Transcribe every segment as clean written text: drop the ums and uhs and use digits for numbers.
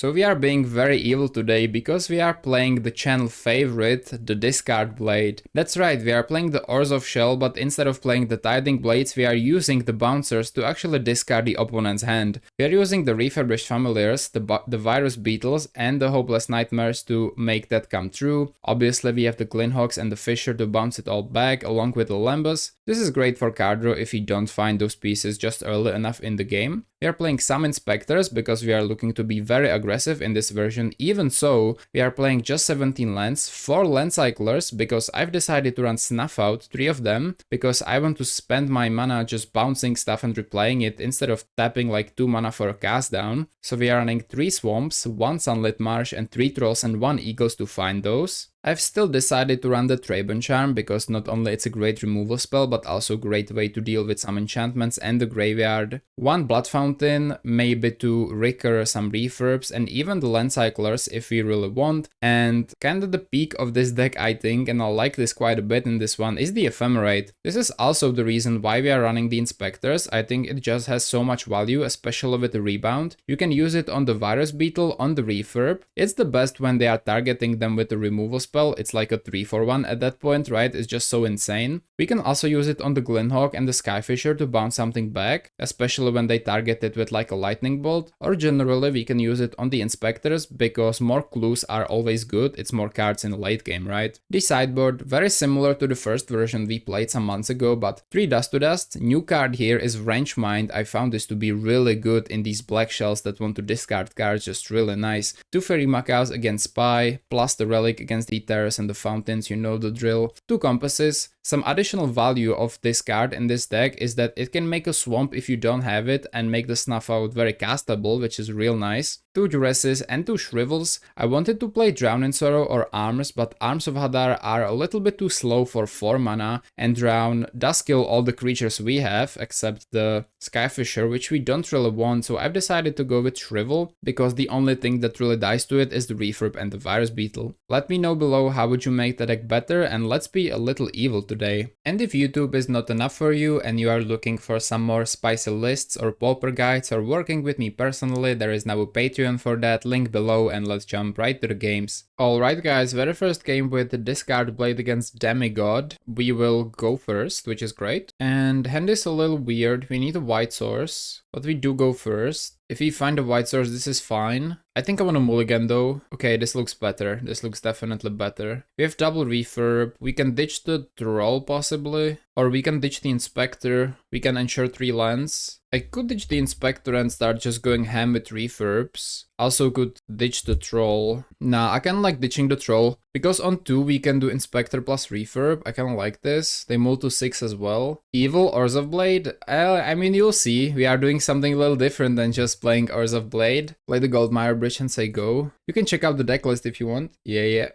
So we are being very evil today because we are playing the channel favorite, the discard blade. That's right, we are playing the Orzhov shell, but instead of playing the tithing blades, we are using the bouncers to actually discard the opponent's hand. We are using the Refurbished Familiars, the virus beetles, and the hopeless nightmares to make that come true. Obviously we have the Glint and the Fisher to bounce it all back, along with the Lambus. This is great for card draw if you don't find those pieces just early enough in the game. We are playing some inspectors because we are looking to be very aggressive in this version. Even so, we are playing just 17 lands, 4 land cyclers because I've decided to run Snuff Out, 3 of them, because I want to spend my mana just bouncing stuff and replaying it instead of tapping like 2 mana for a cast down. So we are running 3 swamps, 1 sunlit marsh and 3 trolls and 1 eagles to find those. I've still decided to run the Trabon Charm because not only it's a great removal spell but also a great way to deal with some enchantments and the graveyard. 1 Blood Fountain, maybe to recur some refurbs and even the land cyclers if we really want. And kinda the peak of this deck I think, and I like this quite a bit in this one, is the Ephemerate. This is also the reason why we are running the inspectors. I think it just has so much value, especially with the rebound. You can use it on the virus beetle, on the refurb. It's the best when they are targeting them with the removal spell. It's like a 3-for-1 at that point, right? It's just so insane. We can also use it on the Glint and the Skyfisher to bounce something back, especially when they target it with like a lightning bolt, or generally we can use it on the inspectors because more clues are always good, it's more cards in the late game, right? The sideboard, very similar to the first version we played some months ago, but 3 Dust to Dust. New card here is Range Mind. I found this to be really good in these black shells that want to discard cards, just really nice. 2 Fairy Macaws against Spy, plus the Relic against the Terrace and the Fountains, you know the drill. 2 Compasses. Some additional value of this card in this deck is that it can make a swamp if you don't have it and make the Snuff Out very castable, which is real nice. 2 Duresses and 2 Shrivels. I wanted to play Drown in Sorrow or Arms, but Arms of Hadar are a little bit too slow for 4 mana, and Drown does kill all the creatures we have, except the Skyfisher, which we don't really want, so I've decided to go with Shrivel, because the only thing that really dies to it is the Refurb and the Virus Beetle. Let me know below how would you make the deck better, and let's be a little evil today. And if YouTube is not enough for you, and you are looking for some more spicy lists or Pauper guides, or working with me personally, there is now a Patreon for that, link below, and let's jump right to the games. Alright guys, very first game with the discard blade against Demigod. We will go first, which is great. And hand is a little weird, we need a white source, but we do go first. If we find a white source, this is fine. I think I want to mulligan though. Okay, this looks better. This looks definitely better. We have double refurb. We can ditch the troll possibly. Or we can ditch the inspector. We can ensure 3 lands. I could ditch the inspector and start just going ham with refurbs. Also could ditch the troll. Nah, I kinda like ditching the troll. Because on 2 we can do inspector plus refurb. I kinda like this. They move to 6 as well. Evil Orzhov Blade. I mean, you'll see. We are doing something a little different than just playing Orzhov Blade. Play the Goldmire Bridge and say go. You can check out the deck list if you want. Yeah.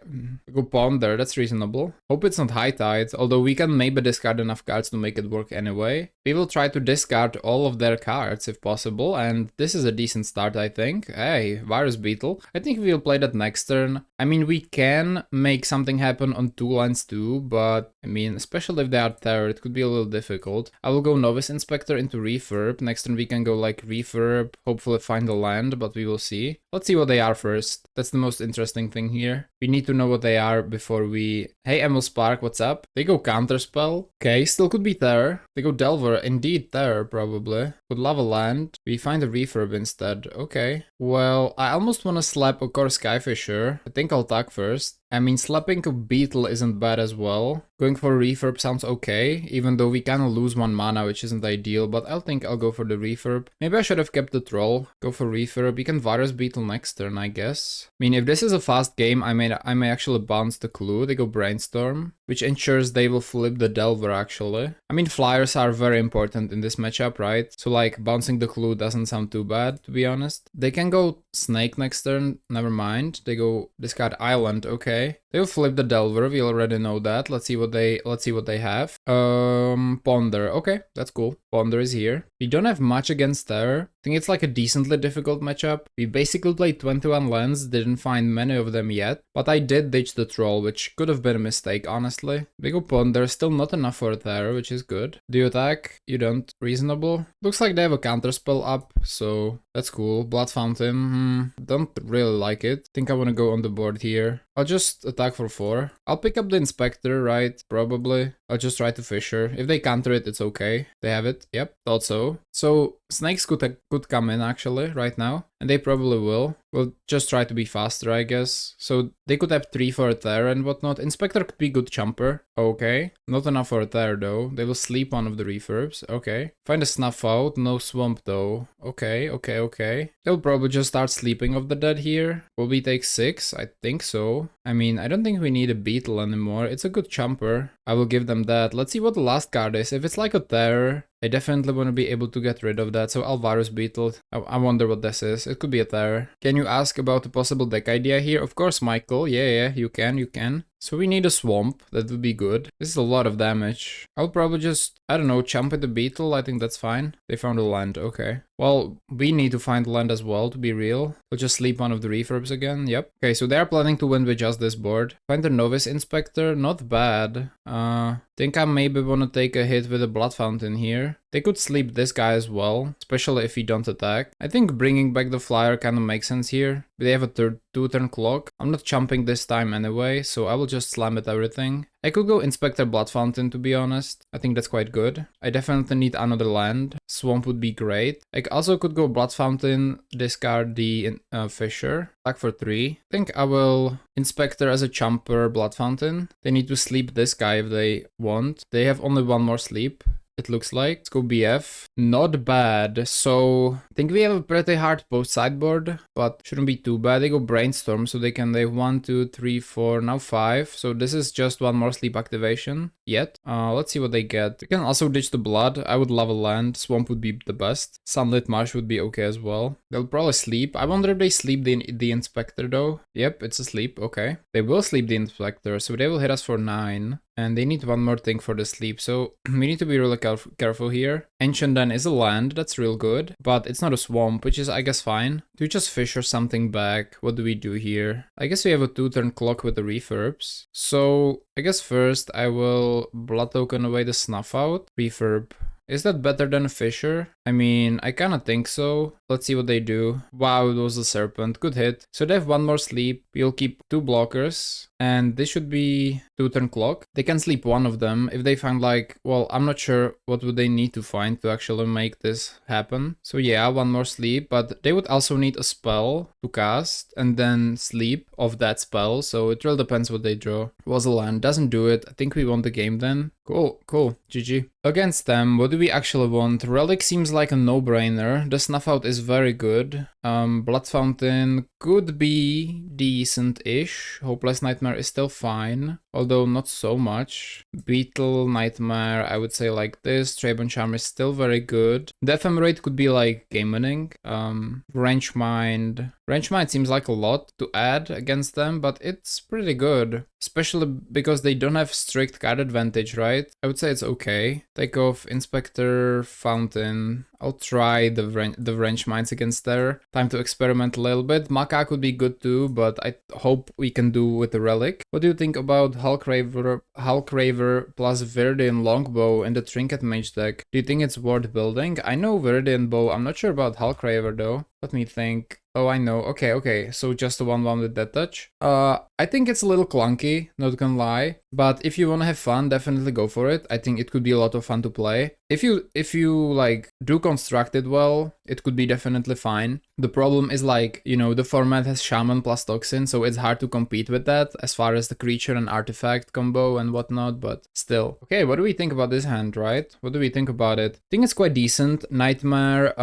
Go Ponder, that's reasonable. Hope it's not High Tide, although we can maybe discard enough cards to make it work anyway. We will try to discard all of their cards if possible, and this is a decent start I think. Hey, Virus Beetle. I think we'll play that next turn. I mean, we can make something happen on 2 lands too, but I mean, especially if they are Terror, it could be a little difficult. I will go Novice Inspector into Refurb. Next turn we can go like Refurb, hopefully find a land, but we will see. Let's see what they are first. That's the most interesting thing here. We need to know what they are before we... Hey, Emil Spark, what's up? They go Counterspell. Okay, still could be Terror. They go Delver. Indeed, Terror, probably. Would love a land. We find a Refurb instead. Okay. Well, I almost want to slap a core Skyfisher. I think I'll attack first. I mean, slapping a Beetle isn't bad as well. Going for a Refurb sounds okay, even though we kinda lose 1 mana, which isn't ideal, but I think I'll go for the Refurb. Maybe I should have kept the Troll. Go for Refurb. You can Virus Beetle next turn, I guess. I mean, if this is a fast game, I may actually bounce the clue. They go Brainstorm, which ensures they will flip the Delver, actually. I mean, flyers are very important in this matchup, right? So, like, bouncing the clue doesn't sound too bad, to be honest. They can go Snake next turn, never mind. They go discard Island, okay. They'll flip the Delver, we already know that. Let's see what they have. Ponder, okay, that's cool. Ponder is here. We don't have much against Terror. I think it's like a decently difficult matchup. We basically played 21 lands, didn't find many of them yet, but I did ditch the Troll, which could have been a mistake, honestly. We go Ponder, still not enough for Terror, which is good. Do you attack? You don't. Reasonable. Looks like they have a counterspell up, so that's cool. Blood Fountain, Don't really like it. Think I want to go on the board here. I'll just attack for 4. I'll pick up the Inspector, right? Probably. I'll just try to Fisher. If they counter it, it's okay. They have it. Yep, thought so. So snakes could come in actually right now. And they probably will. We'll just try to be faster, I guess. So they could have 3 for a Terror and whatnot. Inspector could be good jumper. Okay. Not enough for a Terror though. They will sleep one of the refurbs. Okay. Find a Snuff out. No Swamp though. Okay, okay, okay. They'll probably just start sleeping off the dead here. Will we take 6? I think so. I mean, I don't think we need a Beetle anymore. It's a good jumper. I will give them that. Let's see what the last card is. If it's like a Terror, I definitely want to be able to get rid of that, so I'll Virus Beetle. I wonder what this is. It could be a Terror. Can you ask about a possible deck idea here? Of course, Michael. Yeah, you can. So we need a Swamp. That would be good. This is a lot of damage. I'll probably just, I don't know, jump at the Beetle. I think that's fine. They found a land. Okay. Well, we need to find land as well, to be real. We'll just sleep one of the refurbs again. Yep. Okay, so they're planning to win with just this board. Find the Novice Inspector. Not bad. Think I maybe want to take a hit with a Blood Fountain here. They could sleep this guy as well, especially if he don't attack. I think bringing back the flyer kind of makes sense here. They have a 2-turn clock. I'm not jumping this time anyway, so I will just slam at everything. I could go Inspector Blood Fountain, to be honest. I think that's quite good. I definitely need another land. Swamp would be great. I also could go Blood Fountain, discard the Fisher. Attack for 3. I think I will Inspector as a jumper, Blood Fountain. They need to sleep this guy if they want. They have only 1 more sleep. It looks like. Let's go BF. Not bad. So I think we have a pretty hard post sideboard, but shouldn't be too bad. They go Brainstorm, so they have 1, 2, 3, 4, now 5. So this is just 1 more sleep activation yet. Let's see what they get. They can also ditch the blood. I would love a land. Swamp would be the best. Sunlit Marsh would be okay as well. They'll probably sleep. I wonder if they sleep the Inspector though. Yep, it's asleep. Okay. They will sleep the Inspector, so they will hit us for 9. And they need 1 more thing for the sleep, so we need to be really careful here. Ancient Den is a land, that's real good, but it's not a swamp, which is, I guess, fine. Do we just Fisher something back? What do we do here? I guess we have a 2-turn clock with the refurbs. So I guess first I will Blood Token away the Snuff out. Refurb. Is that better than a Fisher? I mean, I kinda think so. Let's see what they do. Wow, it was a Serpent. Good hit. So they have 1 more sleep. We'll keep 2 blockers. And this should be 2-turn clock. They can sleep 1 of them. If they find like, well, I'm not sure what would they need to find to actually make this happen. So yeah, 1 more sleep. But they would also need a spell to cast and then sleep of that spell. So it really depends what they draw. Was a land. Doesn't do it. I think we won the game then. Cool. GG. Against them, what do we actually want? Relic seems like a no-brainer. The Snuff Out is very good. Blood Fountain could be decent-ish. Hopeless Nightmare is still fine, although not so much. Beetle, Nightmare, I would say like this. Trayvon Charm is still very good. The Ephemerate could be like game-winning. Wrench Mind. Wrench Mind seems like a lot to add against them, but it's pretty good. Especially because they don't have strict card advantage, right? I would say it's okay. Take off Inspector, Fountain. I'll try the Wrench Minds against there. Time to experiment a little bit. Macaque would be good too, but I hope we can do with the Relic. What do you think about Hulkraver plus Viridian Longbow in the Trinket Mage deck? Do you think it's worth building? I know Viridian Bow. I'm not sure about Hulkraver though. Let me think. Oh, I know. Okay. So just a 1/1 with Death Touch. I think it's a little clunky, not gonna lie. But if you wanna have fun, definitely go for it. I think it could be a lot of fun to play. If you like do construct it well, it could be definitely fine. The problem is like, you know, the format has Shaman plus Toxin, so it's hard to compete with that as far as the creature and artifact combo and whatnot, but still. Okay, what do we think about this hand, right? What do we think about it? I think it's quite decent. Nightmare,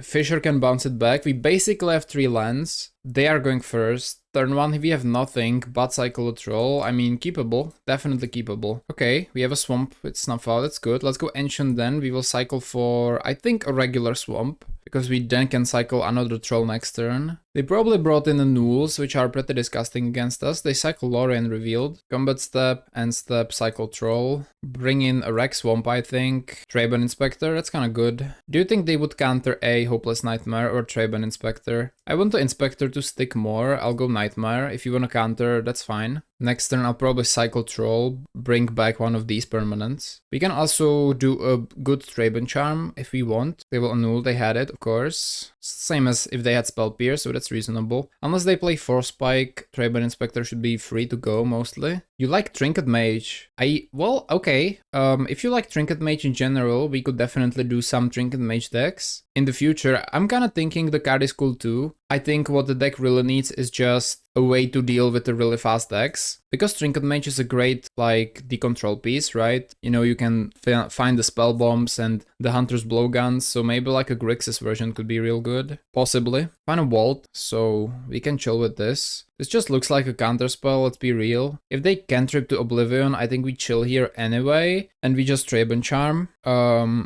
Fisher can bounce it back. We basically have 3 lands. They are going first. Turn 1, we have nothing but Cycle a Troll. I mean, keepable. Definitely keepable. Okay, we have a Swamp with Snuff Out. That's good. Let's go Ancient then. We will cycle for, I think, a regular Swamp, because we then can cycle another Troll next turn. They probably brought in the Nools, which are pretty disgusting against us. They cycle Lorien Revealed. Combat Step, End Step, cycle Troll. Bring in a Wreck Swamp, I think. Trayvon Inspector, that's kinda good. Do you think they would counter a Hopeless Nightmare or Trayvon Inspector? I want the Inspector to stick more. I'll go Nightmare. If you wanna counter, that's fine. Next turn I'll probably cycle Troll, bring back one of these permanents. We can also do a good Traben Charm if we want. They will annul, they had it, of course. Same as if they had Spell Pierce, so that's reasonable. Unless they play Force Spike, Traben Inspector should be free to go mostly. You like Trinket Mage? Well, okay. If you like Trinket Mage in general, we could definitely do some Trinket Mage decks. In the future, I'm kinda thinking the card is cool too. I think what the deck really needs is just a way to deal with the really fast decks. Because Trinket Mage is a great, like, decontrol piece, right? You know, you can find the Spell Bombs and the Hunter's Blowguns, so maybe like a Grixis version could be real good. Possibly. Find a Vault, so we can chill with this. This just looks like a counterspell, let's be real. If they cantrip to Oblivion, I think we chill here anyway, and we just Traben Charm.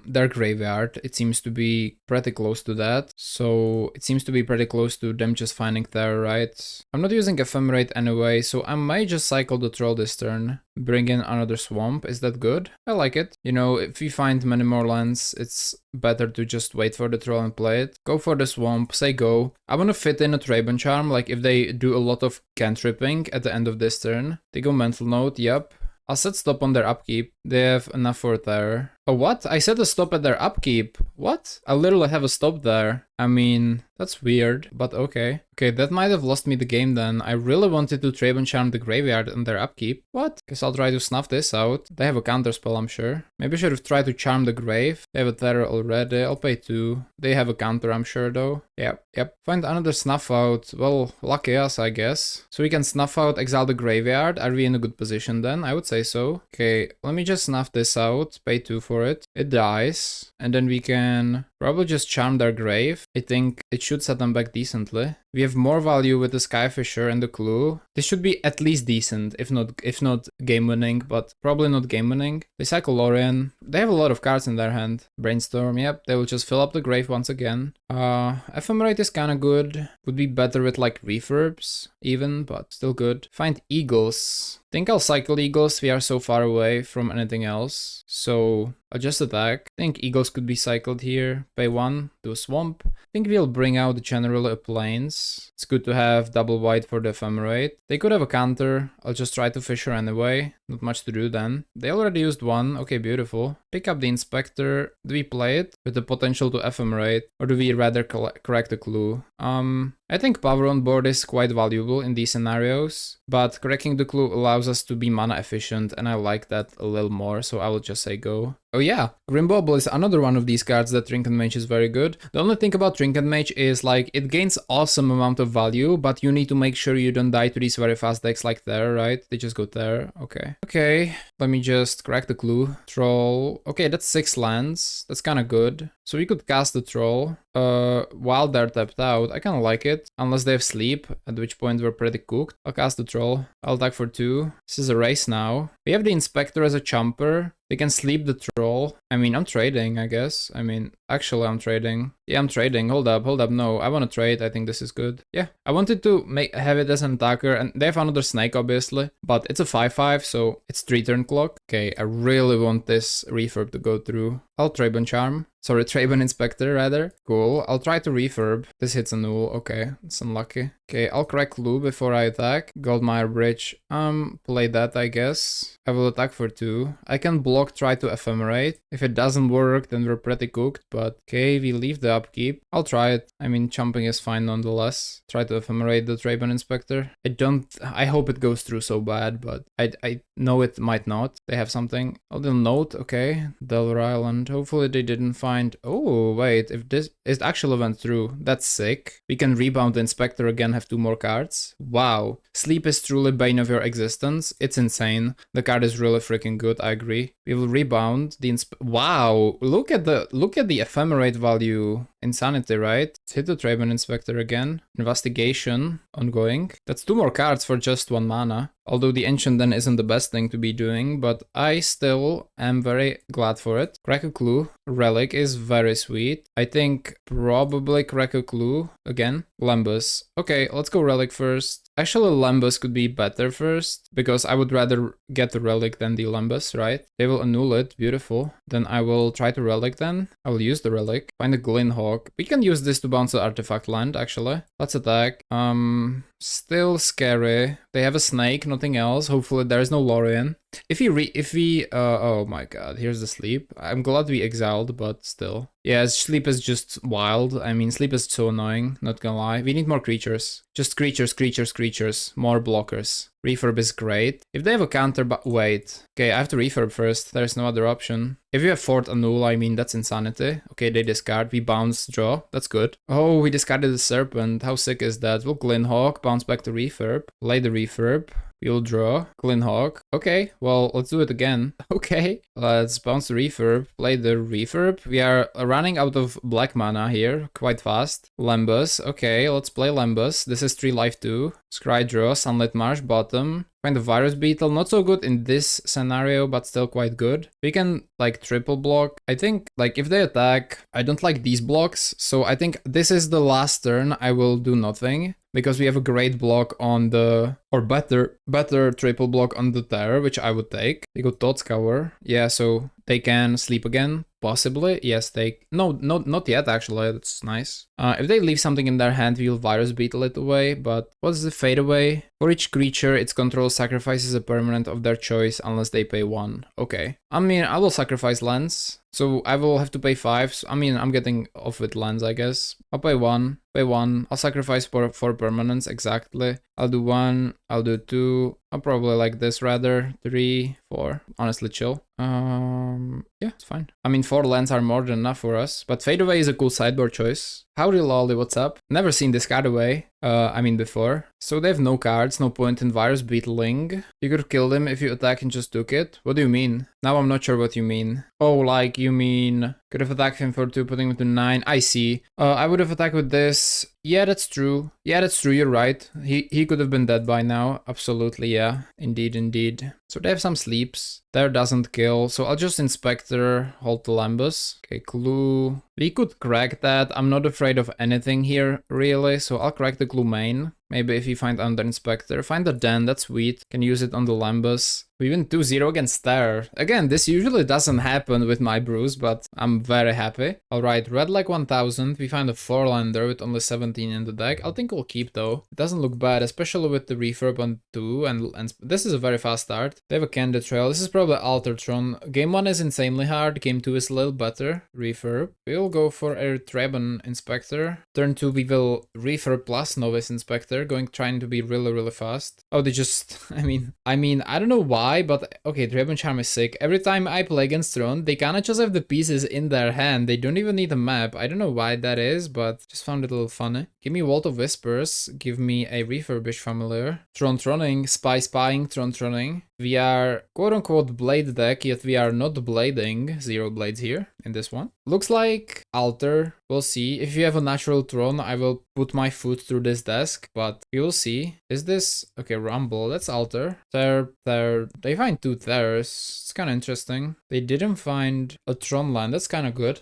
Their graveyard, it seems to be pretty close to that. So it seems to be pretty close to them just finding Terror, right? I'm not using Ephemerate anyway, so I might just cycle the Troll this turn. Bring in another Swamp, is that good? I like it. You know, if we find many more lands, it's better to just wait for the Troll and play it. Go for the Swamp, say go. I want to fit in a Traben Charm, like if they do a lot of cantripping at the end of this turn. They go Mental Note, yep. I'll set stop on their upkeep. They have enough for Terror. Oh, what? I set a stop at their upkeep. What? I literally have a stop there. I mean, that's weird, but okay. Okay, that might have lost me the game then. I really wanted to Traben Charm the graveyard and their upkeep. What? Guess I'll try to snuff this out. They have a counterspell, I'm sure. Maybe I should have tried to charm the grave. They have a Terror already. I'll pay 2. They have a counter, I'm sure, though. Yep. Find another snuff out. Well, lucky us, I guess. So we can snuff out, exile the graveyard. Are we in a good position then? I would say so. Okay, let me just snuff this out. Pay 2 for it. It dies. And then we can probably just charm their grave. I think it should set them back decently. We have more value with the Skyfisher and the Clue. This should be at least decent, if not game winning, but probably not game winning. They cycle Lorien. They have a lot of cards in their hand. Brainstorm, yep, they will just fill up the grave once again. Ephemerate is kinda good. Would be better with like refurbs even, but still good. Find Eagles. Think I'll cycle Eagles, we are so far away from anything else. So I'll just attack. Think Eagles could be cycled here. Pay 1, do a Swamp. Think we'll bring out generally a Plains. It's good to have double white for the Ephemerate. They could have a counter. I'll just try to Fisher anyway. Not much to do then. They already used 1. Okay, beautiful. Pick up the Inspector. Do we play it with the potential to Ephemerate? Or do we rather correct a Clue? I think power on board is quite valuable in these scenarios, but correcting the Clue allows us to be mana efficient, and I like that a little more, so I will just say go. Oh yeah, Grimbauble is another one of these cards that Trinket Mage is very good. The only thing about Trinket Mage is like it gains awesome amount of value, but you need to make sure you don't die to these very fast decks like there, right? They just go there. Okay, let me just crack the Clue. Troll. Okay, that's 6 lands. That's kind of good. So we could cast the Troll while they're tapped out. I kind of like it, unless they have Sleep, at which point we're pretty cooked. I'll cast the Troll. I'll attack for 2. This is a race now. We have the Inspector as a chumper. They can sleep the Troll. I mean, I'm trading, I guess. I mean, actually, I'm trading. Yeah, I'm trading. Hold up. No, I want to trade. I think this is good. Yeah, I wanted to have it as an attacker, and they have another Snake, obviously, but it's a 5/5, so it's 3 turn clock. Okay, I really want this refurb to go through. I'll Traben Charm. Sorry, Traben Inspector, rather. Cool. I'll try to refurb. This hits a null. Okay, it's unlucky. Okay, I'll crack Clue before I attack. Goldmire Bridge. Play that, I guess. I will attack for 2. I can block, try to Ephemerate. If it doesn't work, then we're pretty cooked, but okay, we leave the upkeep. I'll try it. I mean, chumping is fine nonetheless. Try to Ephemerate the Traben Inspector. I hope it goes through so bad, but I know it might not. They have something. Oh, they'll note, okay. Delaware Island. Hopefully they didn't find... Oh, wait, if this... It actually went through. That's sick. We can rebound the Inspector again, have 2 more cards. Wow. Sleep is truly bane of your existence. It's insane. The card is really freaking good, I agree. We will rebound the Wow, look at the Ephemerate value. Insanity, right? Let's hit the Traben Inspector again. Investigation, ongoing. That's 2 more cards for just 1 mana. Although the Ancient then isn't the best thing to be doing, but I still am very glad for it. Crack a Clue. Relic is very sweet. I think probably crack a Clue again. Lembus. Okay, let's go Relic first. Actually, Lembus could be better first, because I would rather get the Relic than the Lembus, right? They will annul it. Beautiful. Then I will try to Relic then. I will use the Relic. Find a Glint. We can use this to bounce the artifact land, actually. Let's attack. Still scary. They have a snake, nothing else. Hopefully there is no Lorien. If we oh my god, here's the sleep. I'm glad we exiled, but still. Yeah, sleep is just wild. I mean, sleep is so annoying, not gonna lie. We need more creatures. Just creatures, creatures, creatures. More blockers. Refurb is great. If they have a counter, but wait. Okay, I have to refurb first. There's no other option. If you have Fort Annul, I mean, that's insanity. Okay, they discard. We bounce, draw. That's good. Oh, we discarded the Serpent. How sick is that? We'll Glint Hawk, bounce back to refurb. Play the refurb. We'll draw. Glint Hawk. Okay, well, let's do it again. Okay, let's bounce the refurb. Play the refurb. We are running out of black mana here quite fast. Lembus. Okay, let's play Lembus. This is 3 life 2. Scry draw. Sunlit Marsh bottom. Find the Virus Beetle. Not so good in this scenario, but still quite good. We can like triple block. I think like if they attack, I don't like these blocks. So I think this is the last turn. I will do nothing. Because we have a great block on the, or better triple block on the Terror, which I would take. They go Thought Scour. Yeah, so they can sleep again. Possibly. Yes, no, not yet actually. That's nice. If they leave something in their hand, we'll Virus Beetle it away. But what's the fade away? For each creature, its control sacrifices a permanent of their choice unless they pay 1. Okay. I mean, I will sacrifice lands. So I will have to pay 5. So, I mean, I'm getting off with lands, I guess. I'll pay 1. Pay 1. I'll sacrifice for 4 permanents, exactly. I'll do 1. I'll do 2. I'll probably like this rather. 3, 4. Honestly, chill. Yeah, it's fine. I mean, 4 lands are more than enough for us. But Fade Away is a cool sideboard choice. Howdy lolly, what's up? Never seen this card away. I mean before. So they have no cards, no point in Virus Beetling. You could have killed him if you attack and just took it. What do you mean? Now I'm not sure what you mean. Oh, like you mean could have attacked him for 2, putting him to 9. I see. I would have attacked with this. Yeah, that's true. Yeah, that's true. You're right. He could have been dead by now. Absolutely, yeah. Indeed, indeed. So they have some sleeps. There doesn't kill. So I'll just Inspector, hold the Lembus. Okay, Clue. We could crack that. I'm not afraid of anything here, really. So I'll crack the Clue main. Maybe if you find Under Inspector. Find the Den, that's sweet. Can use it on the Lembus. We win 2-0 against Terror. Again, this usually doesn't happen with my brews, but I'm very happy. Alright, red like 1000. We find a 4-lander with only 17 in the deck. I think we'll keep though. It doesn't look bad, especially with the refurb on 2. And this is a very fast start. They have a Candid Trail. This is probably Alter Tron. Game 1 is insanely hard. Game 2 is a little better. Refurb. We'll go for a Treban Inspector. Turn 2 we will refurb plus Novice Inspector. Trying to be really, really fast. Oh, they just, I mean, I don't know why, but okay, Treban Charm is sick. Every time I play against Tron, they kinda just have the pieces in their hand. They don't even need a map. I don't know why that is, but just found it a little funny. Give me Vault of Whispers. Give me a Refurbished Familiar. Tron-Troning, Spying, Tron-Troning. We are quote-unquote blade deck, yet we are not blading. 0 blades here in this one. Looks like Alter. We'll see. If you have a natural Tron, I will put my foot through this desk, but we will see. Is this... Okay, Rumble. That's Alter. They find 2 Terrors. It's kind of interesting. They didn't find a Tron land. That's kind of good.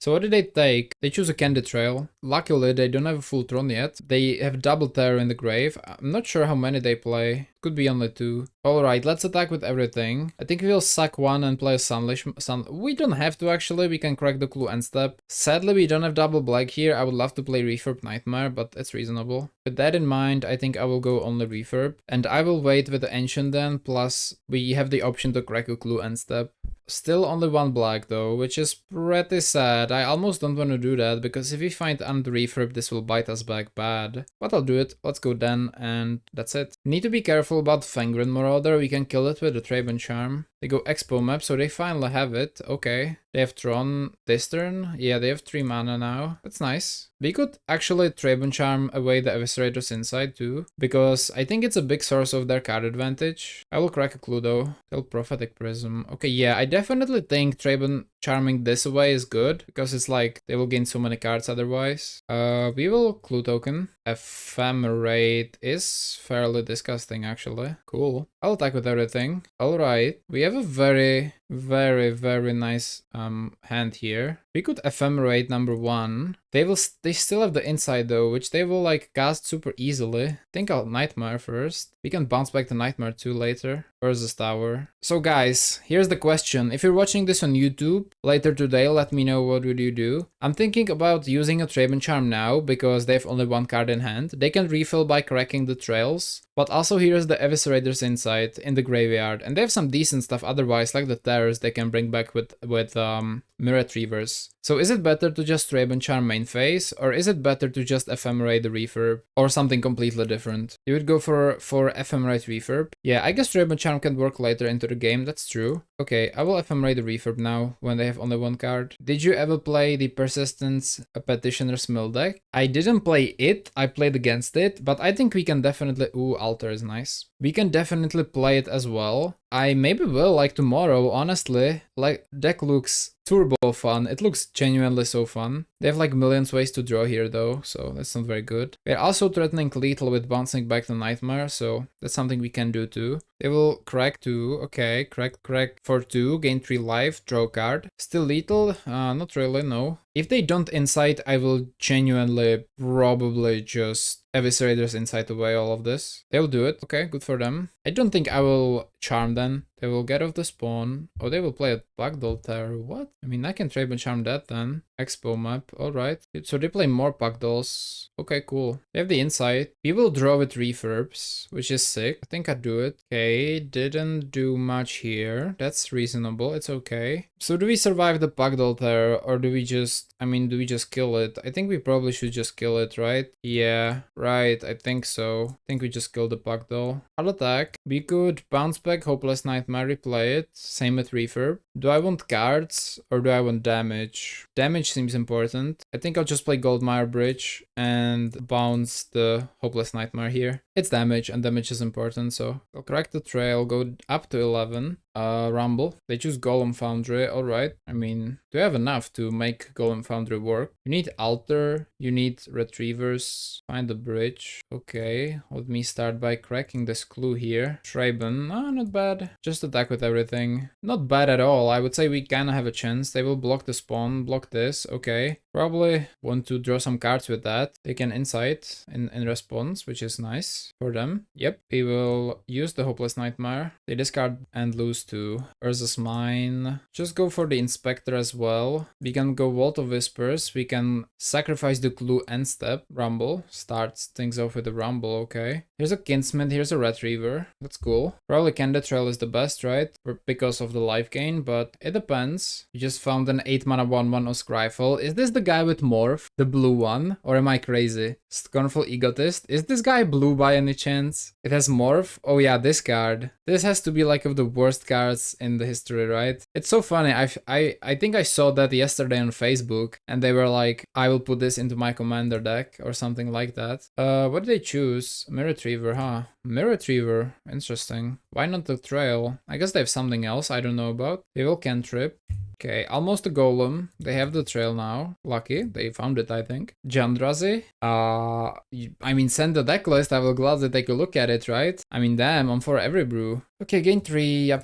So what did they take? They choose a Candid Trail. Luckily, they don't have a full Tron yet. They have double Terror in the grave. I'm not sure how many they play. Could be only 2. Alright, let's attack with everything. I think we'll sack 1 and play a Sunlish. We don't have to actually, we can crack the Clue end step. Sadly, we don't have double black here. I would love to play Refurb Nightmare, but it's reasonable. With that in mind, I think I will go only Refurb. And I will wait with the Ancient then, plus we have the option to crack a Clue end step. Still only 1 black though, which is pretty sad. I almost don't want to do that, because if we find under refurb, this will bite us back bad. But I'll do it. Let's go then, and that's it. Need to be careful about Fangren Marauder. We can kill it with the Treban Charm. They go Expo map, so they finally have it. Okay. They have Tron this turn. Yeah, they have 3 mana now. That's nice. We could actually Treban Charm away the Eviscerator's Inside too, because I think it's a big source of their card advantage. I will crack a Clue though. Till Prophetic Prism. Okay, yeah, I definitely think Treban Charming this away is good, because it's like they will gain so many cards otherwise. We will Clue token. Ephemerate is fairly disgusting actually. Cool. I'll attack with everything. Alright. We have a very Very, very nice hand here. We could Ephemerate number 1. They still have the Insight though, which they will like cast super easily. Think I'll Nightmare first. We can bounce back to Nightmare 2 later. Versus Tower. So guys, here's the question. If you're watching this on YouTube later today, let me know what would you do. I'm thinking about using a Traben Charm now because they have only 1 card in hand. They can refill by cracking the trails. But also here's the Eviscerator's Insight in the graveyard. And they have some decent stuff otherwise, like the Terrors they can bring back with Mirror Retrievers. So is it better to just Traben Charm main phase, or is it better to just Ephemerate the Refurb, or something completely different? You would go for Ephemerate Refurb. Yeah, I guess Traben Charm can work later into the game, that's true. Okay, I will Ephemerate the Refurb now, when they have only 1 card. Did you ever play the Persistence Petitioner's Mill deck? I didn't play it, I played against it, but I think we can definitely... Ooh, Altar is nice. We can definitely play it as well. I maybe will, like tomorrow, honestly. Like, deck looks turbo fun. It looks genuinely so fun. They have like millions ways to draw here though, so that's not very good. They're also threatening lethal with bouncing back to Nightmare, so that's something we can do too. They will crack 2, okay, crack for 2, gain 3 life, draw a card. Still lethal? Not really, no. If they don't Insight, I will genuinely probably just Eviscerator's Insight away all of this. They'll do it, okay, good for them. I don't think I will Charm then. They will get off the spawn. Oh, they will play a Pugdoll Terror. What? I mean, I can Traben Charm that then. Expo map, alright. So they play more Pugdolls. Okay, cool. They have the Insight. We will draw with Refurbs, which is sick. I think I'd do it. Okay, didn't do much here. That's reasonable, it's okay. So do we survive the Pugdoll Terror, or do we just... I mean, do we just kill it? I think we probably should just kill it, right? Yeah, right, I think so. I think we just kill the Pugdoll. I'll attack. We could bounce back Hopeless Nightmare, replay it. Same with Refurb. Do I want cards or do I want damage? Damage seems important. I think I'll just play Goldmire Bridge and bounce the Hopeless Nightmare here. It's damage and damage is important, so I'll crack the trail, go up to 11. Rumble. They choose Golem Foundry, alright. I mean, do you have enough to make Golem Foundry work? You need Altar, you need Retrievers, find the bridge. Okay, let me start by cracking this clue here. Traben, not bad. Just attack with everything. Not bad at all, I would say we kinda have a chance. They will block the spawn, block this, okay. Probably want to draw some cards with that. They can Insight in response, which is nice for them. Yep, we will use the Hopeless Nightmare. They discard and lose to Urza's Mine. Just go for the Inspector as well. We can go Vault of Whispers. We can sacrifice the clue and step. Rumble. Starts things off with a Rumble, okay. Here's a Kinsmith, here's a Retriever. That's cool. Probably Candid Trail is the best, right? Because of the life gain, but it depends. You just found an 8 mana 1/1 Oscryfall. Is this the guy with Morph? The blue one? Or am I crazy? Scornful Egotist. Is this guy blue by any chance? It has Morph? Oh yeah, this card. This has to be like of the worst cards in the history, right? It's so funny. I think I saw that yesterday on Facebook and they were like, I will put this into my commander deck or something like that. What did they choose? Mirror Retriever, huh? Mirror Retriever. Interesting. Why not the Trail? I guess they have something else I don't know about. They will Cantrip. Okay, almost a Golem. They have the trail now. Lucky, they found it, I think. Jandrazi. I mean, send the deck list. I will gladly take a look at it, right? I mean, damn, I'm for every brew. Okay, gain 3. Yup,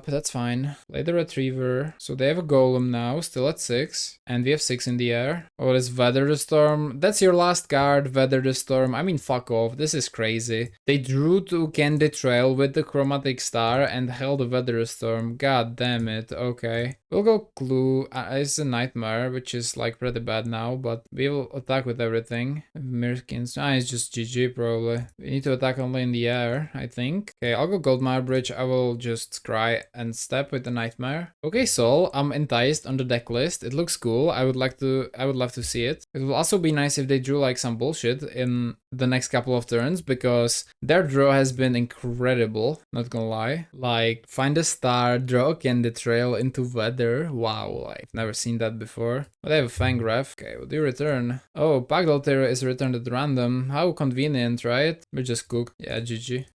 that's fine. Play the Retriever. So they have a Golem now, still at 6. And we have 6 in the air. Oh, this Weather the Storm. That's your last card, Weather the Storm. I mean, fuck off. This is crazy. They drew to Candid Trail with the Chromatic Star and held the Weather the Storm. God damn it. Okay. We'll go Clue. It's a Nightmare, which is like pretty bad now, but we will attack with everything. Mirkins. It's just GG probably. We need to attack only in the air, I think. Okay, I'll go Goldmire Bridge. I will just scry and step with the Nightmare. Okay, Sol, I'm enticed on the deck list. It looks cool. I would love to see it. It will also be nice if they drew like some bullshit in the next couple of turns, because their draw has been incredible, not gonna lie. Like, find a star, draw a Candid Trail into Weather. Wow, I've never seen that before. But I have a Fang Ref. Okay, what do you return? Oh, Pugdoll Terror is returned at random. How convenient, right? We're just cooked. Yeah, GG.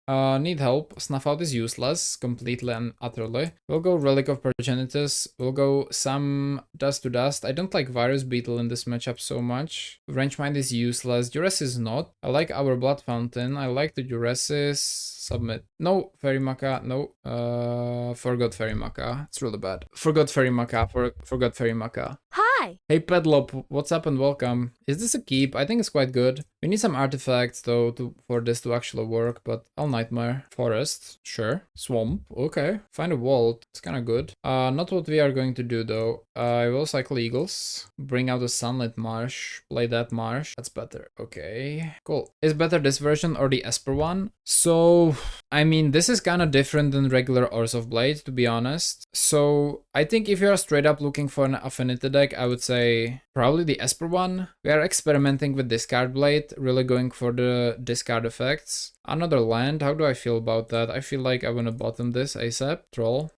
Need help. Snuff Out is useless, completely and utterly. We'll go Relic of Progenitus. We'll go some Dust to Dust. I don't like Virus Beetle in this matchup so much. Range Mind is useless. Duress is not. I like our Blood Fountain. I like the Duresses. Submit. No, Fairy Maca. No. Forgot Fairy Maca. It's really bad. Forgot Fairy Maca. Forgot Fairy Maca. Hi! Hey Pedlop, what's up and welcome. Is this a keep? I think it's quite good. We need some artifacts though for this to actually work, but I'll Nightmare. Forest, sure. Swamp, okay. Find a vault, it's kinda good. Not what we are going to do though. I will cycle Eagles, bring out the Sunlit Marsh, play that Marsh. That's better, okay. Cool. Is better this version or the Esper one? So, I mean, this is kinda different than regular Orzhov Blade, to be honest. So, I think if you're straight up looking for an affinity deck, I would say probably the Esper one. We are experimenting with Discard Blade, really going for the discard effects. Another land, how do I feel about that? I feel like I wanna bottom this ASAP. Troll.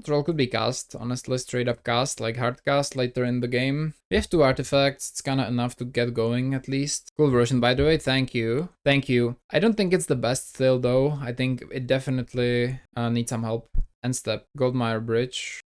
Troll could be cast, honestly, straight up cast, like hard cast later in the game. We have 2 artifacts, it's kinda enough to get going at least. Cool version, by the way, thank you. Thank you. I don't think it's the best still though. I think it definitely needs some help. End step, Goldmire Bridge.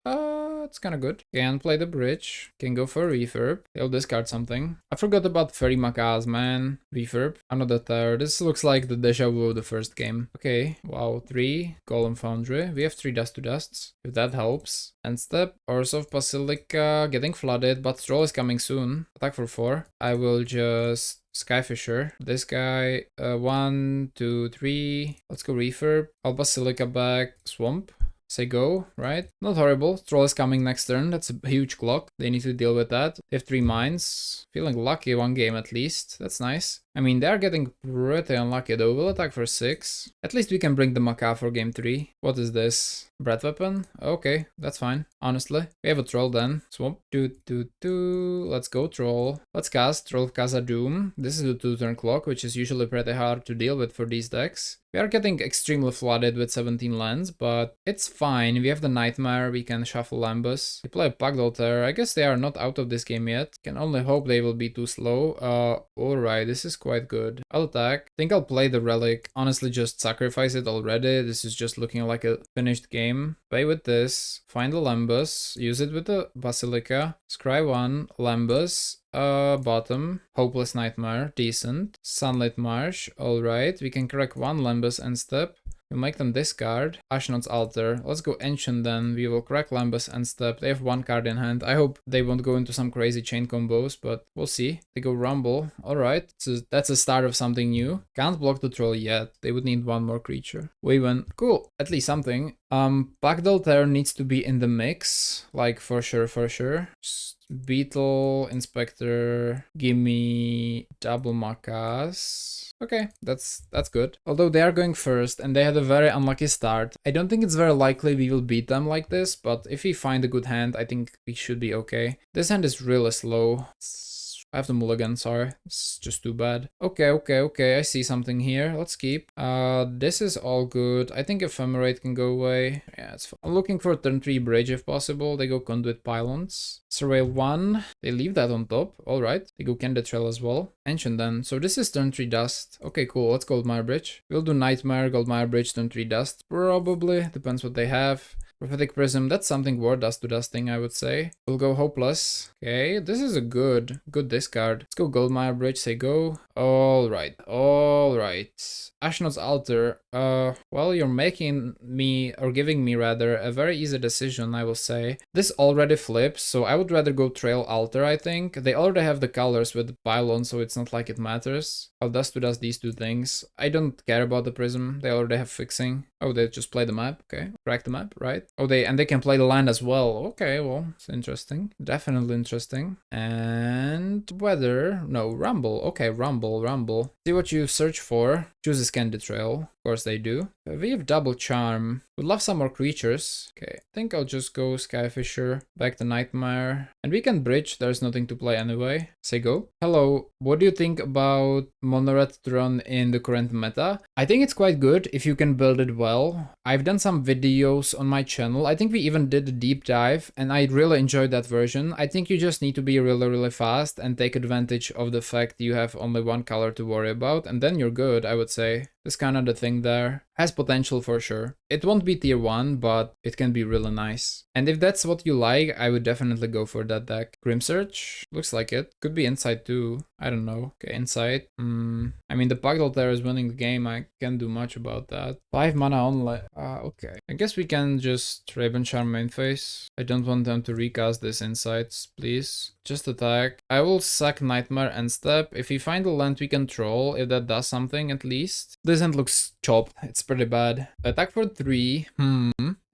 It's kinda good. Can play the bridge. Can go for refurb. He'll discard something. I forgot about Fairy Macas, man. Refurb. Another third. This looks like the deja vu of the first game. Okay. Wow. 3. Golem Foundry. We have 3 dust to dusts. If that helps. End step. Orzhov Basilica getting flooded, but Stroll is coming soon. Attack for 4. I will just Skyfisher. This guy. 1, 2, 3. Let's go refurb. I'll Basilica back. Swamp. Say go, right? Not horrible. Troll is coming next turn. That's a huge clock. They need to deal with that. They have 3 mines. Feeling lucky 1 game at least. That's nice. I mean, they're getting pretty unlucky though. We'll attack for 6. At least we can bring the Maca for game 3. What is this? Breath weapon? Okay, that's fine. Honestly. We have a troll then. Swamp. Let's go troll. Let's cast Troll of Khazad-dûm. This is the 2-turn clock, which is usually pretty hard to deal with for these decks. We are getting extremely flooded with 17 lands, but it's fine. We have the Nightmare, we can shuffle Lambus. We play a Pact Altar. I guess they are not out of this game yet. Can only hope they will be too slow. Alright, this is quite good. I'll attack. Think I'll play the Relic. Honestly, just sacrifice it already. This is just looking like a finished game. Play with this. Find the Lambus. Use it with the Basilica. Scry 1. Lambus. Bottom. Hopeless Nightmare. Decent. Sunlit Marsh. Alright. We can crack 1 Lambus end step. We make them discard. Ashnod's Altar. Let's go Ancient then. We will crack Lambus end step. They have 1 card in hand. I hope they won't go into some crazy chain combos, but we'll see. They go Rumble. Alright, so that's a start of something new. Can't block the troll yet. They would need 1 more creature. We win. Cool. At least something. Pact Altar needs to be in the mix. Like, for sure, for sure. Beetle, Inspector, gimme double Macas. Okay, that's good. Although they are going first and they had a very unlucky start. I don't think it's very likely we will beat them like this, but if we find a good hand, I think we should be okay. This hand is really slow. I have to mulligan, sorry. It's just too bad. Okay, I see something here. Let's keep. This is all good. I think Ephemerate can go away. Yeah, it's fine. I'm looking for a turn 3 bridge if possible. They go Conduit Pylons. Surveil 1. They leave that on top. Alright. They go Candid Trail as well. Ancient then. So this is turn 3 dust. Okay, cool. Let's Goldmire Bridge. We'll do Nightmare, Goldmire Bridge, turn 3 dust. Probably. Depends what they have. Prophetic Prism, that's something worth dust to dusting, I would say. We'll go Hopeless. Okay, this is a good discard. Let's go Goldmire Bridge, say go. Alright. Ashnod's Altar. Well, you're making me, or giving me rather, a very easy decision, I will say. This already flips, so I would rather go Trail Altar, I think. They already have the colors with the pylon, so it's not like it matters. I'll dust to dust these 2 things. I don't care about the prism, they already have fixing. Oh, they just play the map, okay. Crack the map, right? Oh, they can play the land as well. Okay, well, it's interesting. Definitely interesting. And weather, no, Rumble. Okay, Rumble. See what you search for. Choose a Candid Trail. Of course they do. We have double charm. Would love some more creatures. Okay, I think I'll just go Skyfisher, back to Nightmare. And we can bridge, there's nothing to play anyway. Say go. Hello, what do you think about Mono-Red Tron in the current meta? I think it's quite good if you can build it well. I've done some videos on my channel. I think we even did a deep dive and I really enjoyed that version. I think you just need to be really fast and take advantage of the fact you have only 1 color to worry about and then you're good, I would say. That's kind of the thing there. Has potential for sure. It won't be tier 1, but it can be really nice. And if that's what you like, I would definitely go for that deck. Grim Search? Looks like it. Could be Insight too. I don't know. Okay, Insight. I mean, the Pugdle there is winning the game. I can't do much about that. 5 mana only. Okay. I guess we can just Raven Charm main phase. I don't want them to recast this Insights, please. Just attack. I will sack Nightmare and step. If we find a land, we can troll, if that does something at least. This hand looks chopped. It's pretty bad. Attack for 3.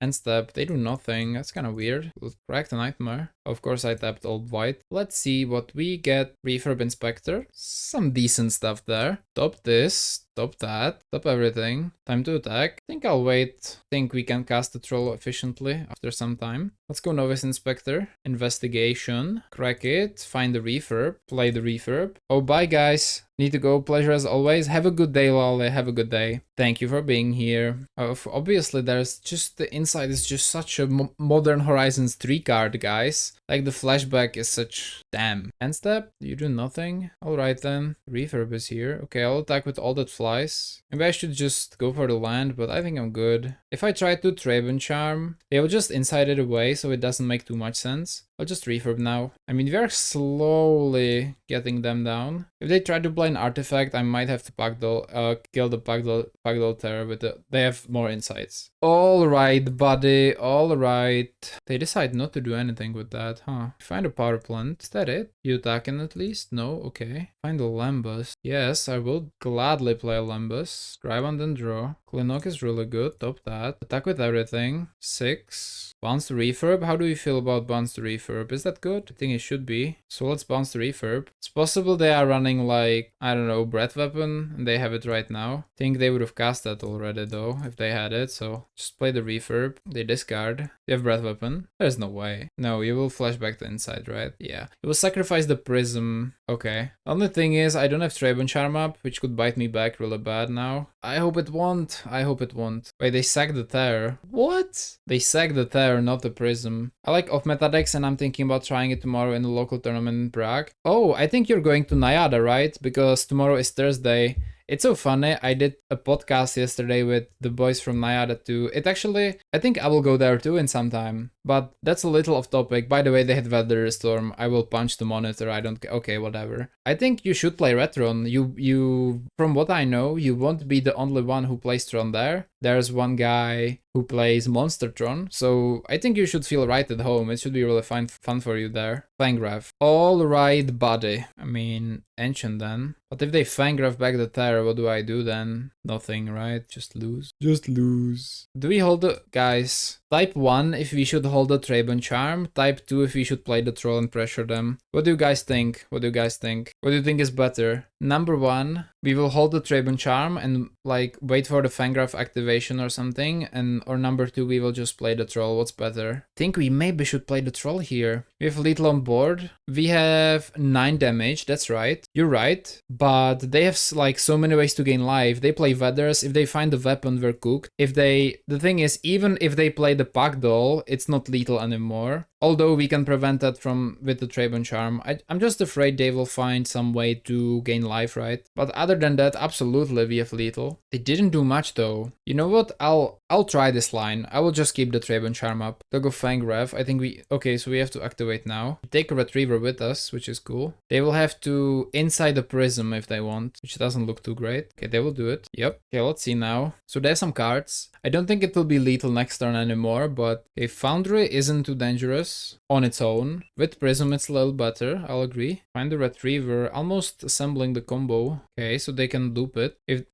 End step. They do nothing. That's kind of weird. We'll crack the Nightmare. Of course, I tapped old white. Let's see what we get. Refurb Inspector. Some decent stuff there. Top this. Top that. Top everything. Time to attack. I think I'll wait. Think we can cast the troll efficiently after some time. Let's go Novice Inspector. Investigation. Crack it. Find the refurb. Play the refurb. Oh, bye guys. Need to go. Pleasure as always. Have a good day, Lolly. Have a good day. Thank you for being here. Obviously, there's just the inside is just such a Modern Horizons 3 card, guys. Like the flashback is such... Damn. End step? You do nothing? Alright then. Refurb is here. Okay, I'll attack with all that flies. Maybe I should just go for the land, but I think I'm good. If I try to Traven Charm, they will just inside it away, so it doesn't make too much sense. I'll just refurb now. I mean, we are slowly getting them down. If they try to play an artifact, I might have to kill the Pugdle Terror with the... They have more insights. Alright, buddy. Alright. They decide not to do anything with that, huh? Find a power plant. Is that it? You attacking at least? No? Okay. Find a Lambus. Yes, I will gladly play a Lambus. Drive and then draw. Clinnock is really good. Top that. Attack with everything. 6. Bounce the refurb. How do you feel about bounce the refurb? Is that good? I think it should be. So let's bounce the refurb. It's possible they are running like, I don't know, Breath Weapon, and they have it right now. I think they would have cast that already though, if they had it. So just play the refurb. They discard. You have Breath Weapon. There's no way. No, you will flash back the inside, right? Yeah. You will sacrifice the Prism. Okay. Only thing is, I don't have Traven Charm up, which could bite me back really bad now. I hope it won't. I hope it won't. Wait, they sack the Terror. What? They sack the Terror, not the Prism. I like off-meta decks and I'm thinking about trying it tomorrow in the local tournament in Prague. Oh, I think you're going to Nayada, right? Because tomorrow is Thursday. It's so funny, I did a podcast yesterday with the boys from Nayada too. It actually, I think I will go there too in some time. But that's a little off topic. By the way, they had Weather Storm. I will punch the monitor, I don't care. Okay, whatever. I think you should play Retron. You, from what I know, you won't be the only one who plays Tron there. There's one guy who plays Monster Tron, so I think you should feel right at home. It should be really fun for you there. Fangraph. Alright, buddy. I mean, Ancient then. But if they Fangraph back the Terror, what do I do then? Nothing, right? Just lose. Just lose. Do we hold the... Guys, type 1 if we should hold the Traben Charm. Type 2 if we should play the Troll and pressure them. What do you guys think? What do you guys think? What do you think is better? Number 1, we will hold the Traben Charm and like wait for the Fangraph activation or something. Or number 2, we will just play the Troll. What's better? I think we maybe should play the Troll here. We have Lethal on board. We have 9 damage. That's right. You're right. But they have like so many ways to gain life. They play Weathers. If they find the weapon, we're cooked. The thing is, even if they play the Pugdle, it's not lethal anymore. Although we can prevent that with the Traben Charm. I'm just afraid they will find some way to gain life, right? But other than that, absolutely we have lethal. They didn't do much though. You know what? I'll try this line. I will just keep the Traben Charm up. They'll go Fangraph. I think okay, so we have to activate now. Take a Retriever with us, which is cool. They will have to inside the Prism if they want, which doesn't look too great. Okay, they will do it. Yep. Okay, let's see now. So there's some cards. I don't think it will be lethal next turn anymore, but a Foundry isn't too dangerous on its own. With Prism, it's a little better, I'll agree. Find the Retriever, almost assembling the combo. Okay, so they can loop it. If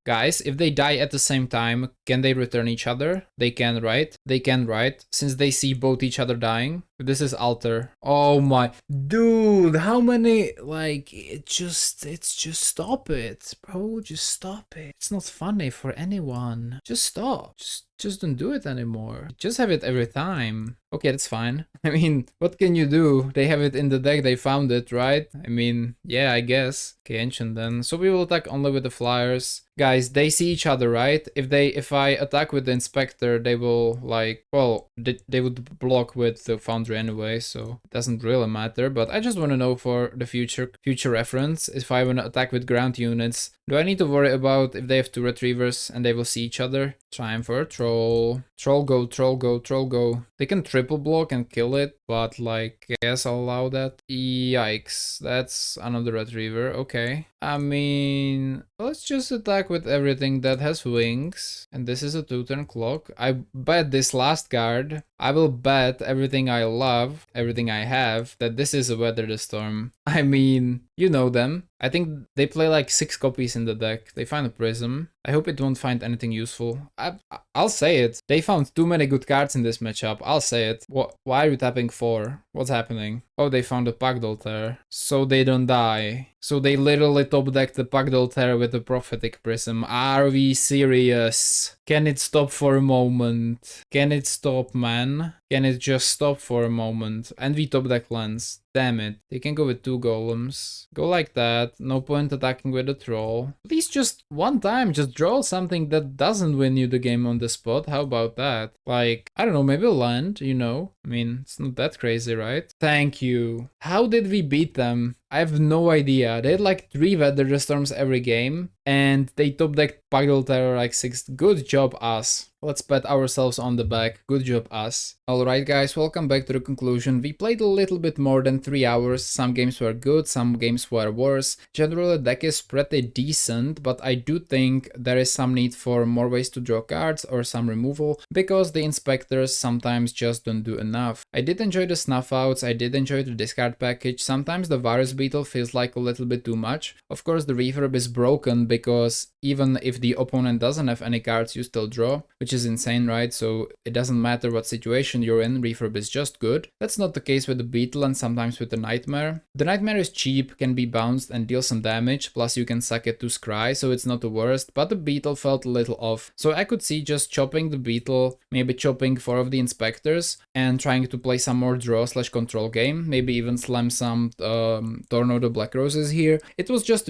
they die at the same time, can they return each other? They can, right? They can, right? Since they see both each other dying. This is Alter. Oh my... Dude, how many... Like, it's just stop it, bro. Just stop it. It's not funny for anyone. Just stop. Just don't do it anymore. Just have it every time. Okay, that's fine. I mean, what can you do? They have it in the deck, they found it, right? I mean, yeah, I guess. Okay, Ancient then. So we will attack only with the flyers. Guys, they see each other, right? If I attack with the Inspector, they will like, well, they would block with the Foundry anyway, so it doesn't really matter. But I just want to know for the future reference, if I want to attack with ground units, do I need to worry about if they have 2 Retrievers and they will see each other? Time for a Troll. Troll go, Troll go, Troll go. They can triple block and kill it, but like, yes, I'll allow that. Yikes, that's another Retriever, okay. I mean, let's just attack with everything that has wings. And this is a 2-turn clock. I bet this last card, I will bet everything I love, everything I have, that this is a Weather the Storm. I mean, you know them. I think they play like 6 copies in the deck. They find a Prism. I hope it won't find anything useful. I'll say it. They found too many good cards in this matchup. I'll say it. Why are you tapping 4? What's happening? Oh, they found a Pagdol Tear. So they don't die. So they literally top decked the Pagdol Tear with the Prophetic Prism. Are we serious? Can it stop for a moment? Can it stop, man? Can it just stop for a moment? And we top deck Lens. Damn it. They can go with 2 golems. Go like that. No point attacking with a troll. Please just one time, just draw something that doesn't win you the game on the spot. How about that? Like, I don't know, maybe a land, you know? I mean, it's not that crazy, right? Thank you. How did we beat them? I have no idea. They had like 3 Weather Storms every game, and they top decked Pagdol Terror like 6. Good job, us. Let's pat ourselves on the back. Good job, us. Alright guys, welcome back to the conclusion. We played a little bit more than 3 hours. Some games were good, some games were worse. Generally the deck is pretty decent, but I do think there is some need for more ways to draw cards or some removal, because the Inspectors sometimes just don't do enough. I did enjoy the snuff outs, I did enjoy the discard package. Sometimes the Virus Beetle feels like a little bit too much. Of course the Refurb is broken, because even if the opponent doesn't have any cards, you still draw, which is insane, right? So it doesn't matter what situation you're in, Refurb is just good. That's not the case with the Beetle and sometimes with the Nightmare. The Nightmare is cheap, can be bounced and deal some damage, plus you can sack it to Scry, so it's not the worst, but the Beetle felt a little off. So I could see just chopping the Beetle, maybe chopping 4 of the Inspectors, and trying to play some more draw/control game, maybe even slam some Tornado Black Roses here. It was just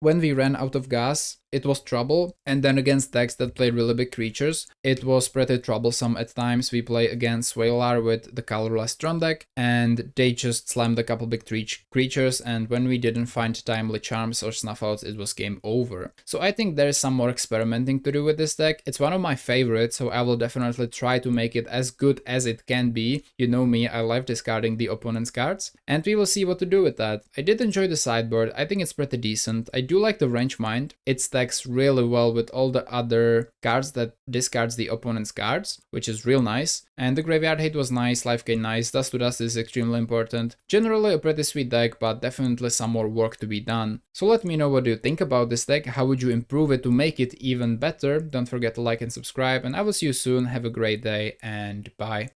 when we ran out of gas, it was trouble, and then against decks that play really big creatures, it was pretty troublesome at times. We play against Whalar with the colorless Tron deck, and they just slammed a couple big creatures, and when we didn't find Timely Charms or Snuff Outs, it was game over. So I think there is some more experimenting to do with this deck. It's one of my favorites, so I will definitely try to make it as good as it can be. You know me, I love discarding the opponent's cards, and we will see what to do with that. I did enjoy the sideboard, I think it's pretty decent. I do like the Range Mind. It stacks really well with all the other cards that discards the opponent's cards, which is real nice. And the Graveyard Hate was nice, life gain nice, Dust to Dust is extremely important. Generally a pretty sweet deck, but definitely some more work to be done. So let me know what you think about this deck, how would you improve it to make it even better. Don't forget to like and subscribe, and I will see you soon. Have a great day and bye.